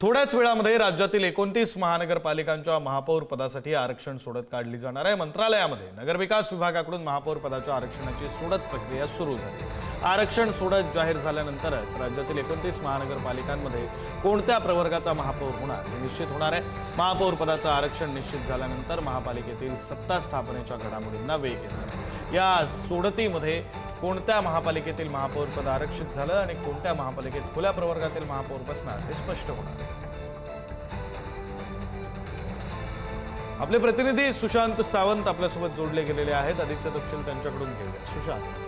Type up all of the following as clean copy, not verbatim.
थोड्याच वेळामध्ये राज्यातील 29 महानगरपालिकांच्या महापौर पदासाठी आरक्षण सोडत काढली जाणार आहे। मंत्रालयामध्ये नगरविकास विभागाकडून महापौर पदाच्या आरक्षणाची सोडत प्रक्रिया सुरू झाली। आरक्षण सोडत जाहीर झाल्यानंतरच राज्यातील 29 महानगरपालिकांमध्ये कोणत्या प्रवर्गाचा महापौर होणार हे निश्चित होणार आहे। महापौर पदाचं आरक्षण निश्चित झाल्यानंतर महापालिकेतील सत्ता स्थापनेच्या घडामोडींना वेग येणार आहे। या सोडतीमध्ये कोणत्या महापालिकेतील महापौर पद आरक्षित झालं आणि कोणत्या महापालिकेत खुल्या प्रवर्गातील महापौर बसणार हे स्पष्ट होणार आहे। आपले प्रतिनिधी सुशांत सावंत आपल्यासोबत जोडले गेलेले आहेत। अधिकचे तपशील त्यांच्याकडून घेऊया। सुशांत,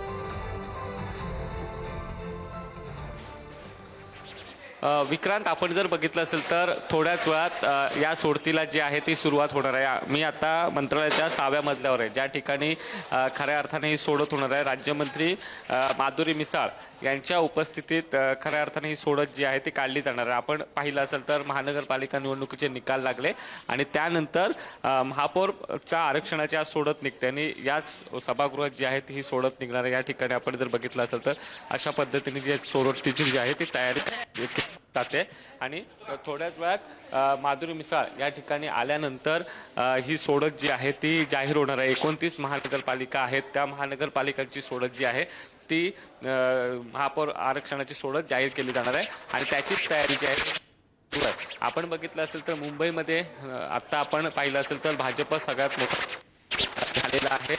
विक्रांत, आपण जर बघितलं असेल तर थोड्याच वेळात या सोडतीला जी आहे ती सुरुवात होणार आहे। मी आता मंत्रालयाच्या 6व्या मजल्यावर आहे, ज्या ठिकाणी खऱ्या अर्थाने ही सोडत होणार आहे। राज्यमंत्री माधुरी मिसाळ यांच्या उपस्थितीत खऱ्या अर्थाने ही सोडत जी आहे ती काढली जाणार आहे। आपण पाहिलं असेल तर महानगरपालिका निवडणुकीचे निकाल लागले आणि त्यानंतर महापौरच्या आरक्षणाची आज सोडत निघते आणि याच सभागृहात जी आहे ती ही सोडत निघणार आहे। या ठिकाणी आपण जर बघितलं असेल तर अशा पद्धतीने जी सोडतीची जी आहे ती तयारी जाते आणि थोड्याच वेळात माधुरी मिसाळ या ठिकाणी आल्यानंतर ही सोडत जी आहे ती जाहीर होणार आहे। 29 महानगरपालिका आहेत, त्या महानगरपालिकांची सोडत जी आहे ती महापौर आरक्षणाची सोडत जाहीर केली जाणार आहे आणि त्याचीच तयारी जी आहे। आपण बघितलं असेल तर मुंबईमध्ये आता आपण पाहिलं असेल तर भाजप सगळ्यात मोठा झालेला आहे।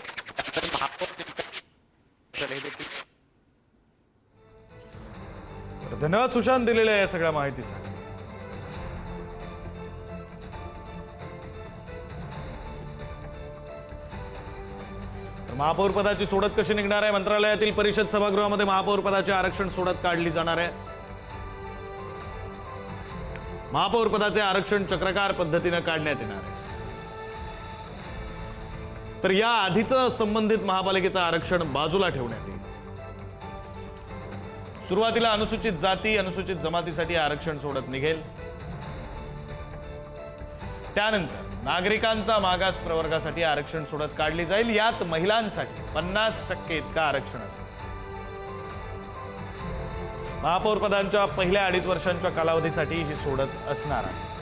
धन्यवाद सुशांत दिलेल्या या सगळ्या माहितीसाठी। महापौर पदाची सोडत कशी निघणार आहे? मंत्रालयातील परिषद सभागृहामध्ये महापौर पदाचे आरक्षण सोडत काढली जाणार आहे। महापौर पदाचे आरक्षण चक्रकार पद्धतीने काढण्यात येणार आहे। तर या आधीचं संबंधित महापालिकेचं आरक्षण बाजूला ठेवण्यात येईल। सुरुवातीला अनुसूचित जाती अनुसूचित जमातीसाठी आरक्षण सोडत निघेल, त्यानंतर नागरिकांचा मागास प्रवर्गासाठी आरक्षण सोडत काढली जाईल। यात महिलांसाठी 50% इतका आरक्षण असेल। महापौर पदांच्या पहिल्या 2.5 वर्षांच्या कालावधीसाठी ही सोडत असणार आहे।